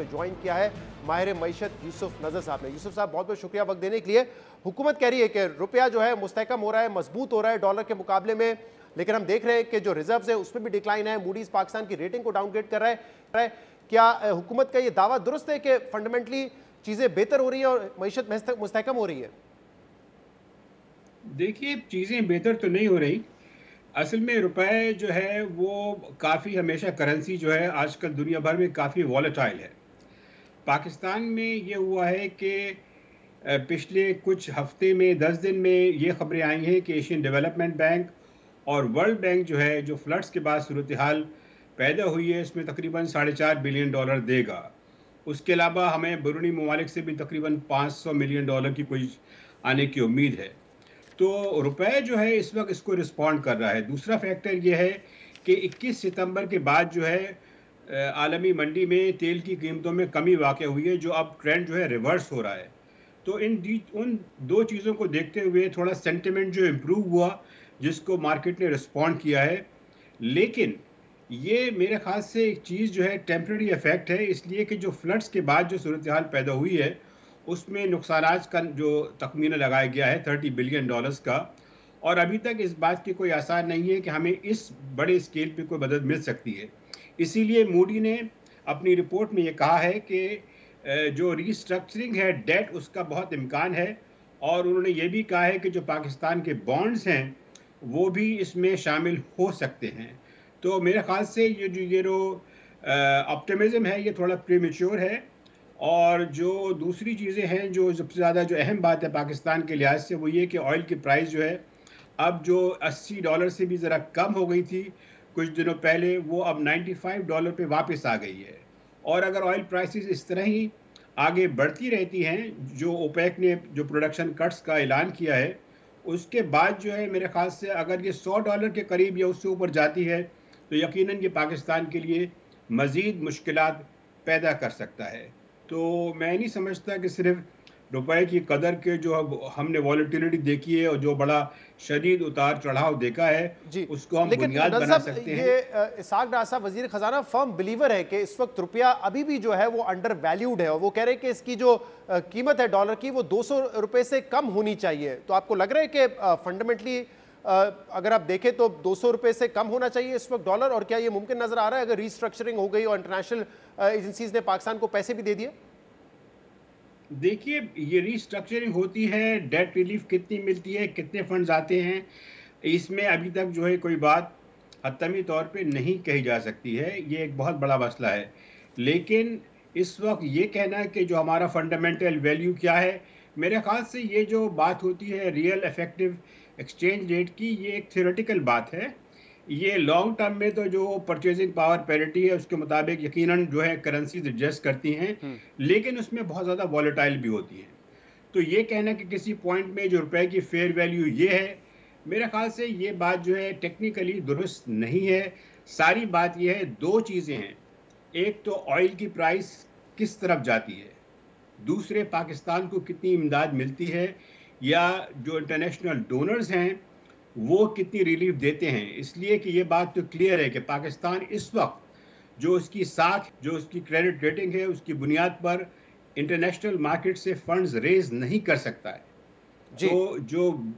Join किया है माहिर मईशत यूसुफ नजर साहब ने। यूसुफ साहब, बहुत बहुत शुक्रिया वक्त देने के लिए। हुकूमत कह रही है कि रुपया जो है मुस्तहकम हो रहा है, मजबूत हो रहा है डॉलर के मुकाबले में, लेकिन हम देख रहे हैं कि जो रिजर्व्स है उसमें भी डिक्लाइन है। मूडीज पाकिस्तान की रेटिंग को डाउनग्रेड कर रहा है। क्या हुकूमत का ये दावा दुरुस्त है कि फंडामेंटली चीजें बेहतर हो रही है और मईशत मुस्तहकम हो रही है? देखिए, चीज़ें बेहतर तो नहीं हो रही। असल में रुपए जो है वो काफ़ी हमेशा करेंसी जो है आजकल दुनिया भर में काफ़ी वॉलेटाइल है। पाकिस्तान में ये हुआ है कि पिछले कुछ हफ्ते में 10 दिन में ये खबरें आई हैं कि एशियन डेवलपमेंट बैंक और वर्ल्ड बैंक जो है, जो फ्लड्स के बाद सूरत हाल पैदा हुई है, इसमें तकरीबन $4.5 बिलियन देगा। उसके अलावा हमें बैरूनी ममालिक से भी तकरीबन $500 मिलियन की कोई आने की उम्मीद है। तो रुपए जो है इस वक्त इसको रिस्पॉन्ड कर रहा है। दूसरा फैक्टर ये है कि 21 सितंबर के बाद जो है आलमी मंडी में तेल की कीमतों में कमी वाक़ हुई है, जो अब ट्रेंड जो है रिवर्स हो रहा है। तो उन दो चीज़ों को देखते हुए थोड़ा सेंटिमेंट जो इम्प्रूव हुआ, जिसको मार्केट ने रिस्पॉन्ड किया है। लेकिन ये मेरे ख़्याल से एक चीज़ जो है टेम्परेरी इफ़ेक्ट है, इसलिए कि जो फ्लड्स के बाद जो सूरत हाल पैदा हुई है, उसमें नुकसानात का जो तखमीना लगाया गया है $30 बिलियन का, और अभी तक इस बात की कोई आसार नहीं है कि हमें इस बड़े स्केल पे कोई मदद मिल सकती है। इसीलिए मूडी ने अपनी रिपोर्ट में ये कहा है कि जो रीस्ट्रक्चरिंग है डेट, उसका बहुत इम्कान है, और उन्होंने ये भी कहा है कि जो पाकिस्तान के बॉन्ड्स हैं वो भी इसमें शामिल हो सकते हैं। तो मेरे ख्याल से ये जो ऑप्टिमिज्म है ये थोड़ा प्रीमेच्योर है। और जो दूसरी चीज़ें हैं, जो सबसे ज़्यादा जो अहम बात है पाकिस्तान के लिहाज से, वो ये कि ऑयल की प्राइस जो है अब जो $80 से भी ज़रा कम हो गई थी कुछ दिनों पहले, वो अब $95 पे वापस आ गई है। और अगर ऑयल प्राइसेस इस तरह ही आगे बढ़ती रहती हैं, जो ओपेक ने जो प्रोडक्शन कट्स का ऐलान किया है, उसके बाद जो है मेरे ख़्याल से अगर ये $100 के करीब या उससे ऊपर जाती है, तो यकीनन ये पाकिस्तान के लिए मज़ीद मुश्किलात पैदा कर सकता है। तो मैं नहीं समझता कि सिर्फ रुपए की कदर के जो अब हमने वॉलेटिलिटी देखी है और जो बड़ा शदीद उतार चढ़ाव देखा है, जी, उसको हम लेकिन बुनियाद नज़र बना साहब, सकते हैं। ये इसहाक डार साहब वजीर खजाना फर्म बिलीवर है कि इस वक्त रुपया अभी भी जो है वो अंडर वैल्यूड है, और वो कह रहे हैं कि इसकी जो कीमत है डॉलर की वो $200 से कम होनी चाहिए। तो आपको लग रहा है कि फंडामेंटली अगर आप देखें तो $200 से कम होना चाहिए इस वक्त डॉलर? और क्या ये मुमकिन नजर आ रहा है अगर रीस्ट्रक्चरिंग हो गई और इंटरनेशनल एजेंसीज ने पाकिस्तान को पैसे भी दे दिए? देखिए, ये रीस्ट्रक्चरिंग होती है, डेट रिलीफ कितनी मिलती है, कितने फंड्स आते हैं, इसमें अभी तक जो है कोई बात हतमी तौर पे नहीं कही जा सकती है। ये एक बहुत बड़ा मसला है। लेकिन इस वक्त ये कहना कि जो हमारा फंडामेंटल वैल्यू क्या है, मेरे ख्याल से ये जो बात होती है रियल इफेक्टिव एक्सचेंज रेट की, ये एक थ्योरेटिकल बात है। ये लॉन्ग टर्म में तो जो परचेजिंग पावर पैरिटी है उसके मुताबिक यकीनन जो है करेंसीज एडजस्ट करती हैं, लेकिन उसमें बहुत ज़्यादा वॉलेटाइल भी होती हैं। तो ये कहना कि किसी पॉइंट में जो रुपए की फेयर वैल्यू ये है, मेरे ख्याल से ये बात जो है टेक्निकली दुरुस्त नहीं है। सारी बात ये है, दो चीज़ें हैं। एक तो ऑयल की प्राइस किस तरफ जाती है, दूसरे पाकिस्तान को कितनी इमदाद मिलती है, या जो इंटरनेशनल डोनर्स हैं वो कितनी रिलीफ देते हैं। इसलिए कि ये बात तो क्लियर है कि पाकिस्तान इस वक्त जो उसकी साख, जो उसकी क्रेडिट रेटिंग है, उसकी बुनियाद पर इंटरनेशनल मार्केट से फंड्स रेज नहीं कर सकता है। जी, तो जो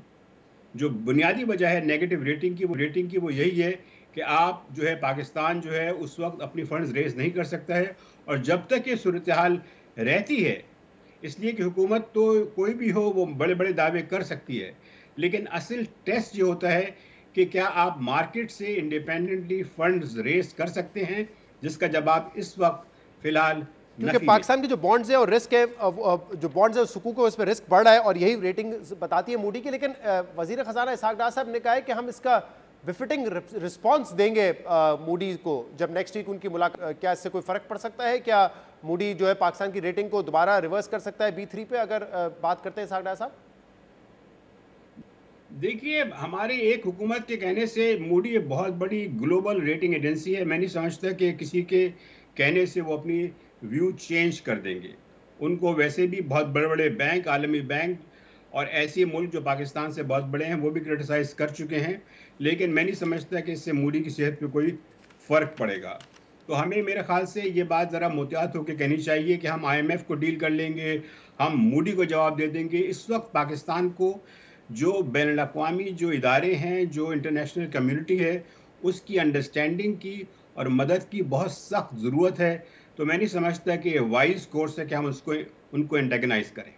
जो बुनियादी वजह है नेगेटिव रेटिंग की वो यही है कि आप जो है पाकिस्तान जो है उस वक्त अपनी फंड्स रेज नहीं कर सकता है। और जब तक ये सूरत हाल रहती है, इसलिए कि हुकूमत तो कोई भी हो वो बड़े बड़े दावे कर सकती है, लेकिन असल टेस्ट ये होता है कि क्या आप मार्केट से इंडिपेंडेंटली फंड्स रेज कर सकते हैं, जिसका जवाब इस वक्त फिलहाल क्योंकि नफी है। पाकिस्तान के जो बॉन्ड्स है और रिस्क है, जो बॉन्ड्स है सुकूक है, उस पर रिस्क बढ़ रहा है और यही रेटिंग बताती है मूडी की। लेकिन वजीर खजाना इसहाक डार साहब ने कहा है कि हम इसका बिफिटिंग रिस्पांस देंगे मूडी को जब नेक्स्ट वीक उनकी मुलाकात। क्या इससे कोई फर्क पड़ सकता है? क्या मूडी जो है पाकिस्तान की रेटिंग को दोबारा रिवर्स कर सकता है B3 पे, अगर बात करते हैं इसहाक डार साहब? देखिए, हमारे एक हुकूमत के कहने से मूडी एक बहुत बड़ी ग्लोबल रेटिंग एजेंसी है। मैं नहीं समझता कि किसी के कहने से वो अपनी व्यू चेंज कर देंगे। उनको वैसे भी बहुत बड़े बड़े बैंक, आलमी बैंक और ऐसे मुल्क जो पाकिस्तान से बहुत बड़े हैं वो भी क्रिटिसाइज़ कर चुके हैं। लेकिन मैं नहीं समझता कि इससे मूडी की सेहत पे कोई फ़र्क पड़ेगा। तो हमें मेरे ख्याल से ये बात ज़रा मुहतियात होकर कहनी चाहिए कि हम IMF को डील कर लेंगे, हम मूडी को जवाब दे देंगे। इस वक्त पाकिस्तान को जो बैनुल-अक़वामी जो इदारे हैं, जो इंटरनेशनल कम्युनिटी है, उसकी अंडरस्टैंडिंग की और मदद की बहुत सख्त ज़रूरत है। तो मैं नहीं समझता कि वाइज़ कोर्स है कि हम उनको एंटेगनाइज़ करें।